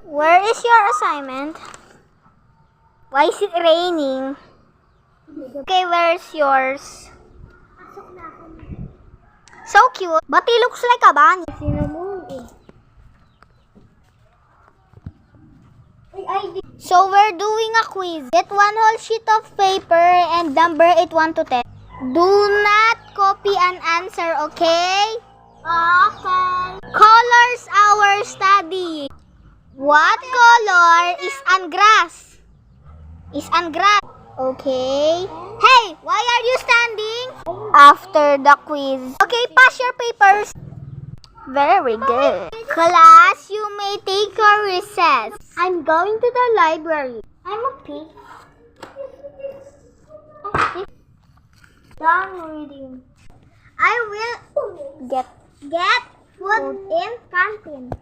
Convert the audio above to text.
Where is your assignment? Why is it raining? Okay, where's yours? So cute. But he looks like a bunny. So we're doing a quiz. Get one whole sheet of paper and number it 1 to 10. Do not copy an answer, okay? Okay. Colors our study. What color is grass? Is grass? Okay. Hey, why are you standing? After the quiz. Okay, pass your papers. Very good. Class, you may take your recess. I'm going to the library. I'm a pig. Done reading. I will get food in canteen.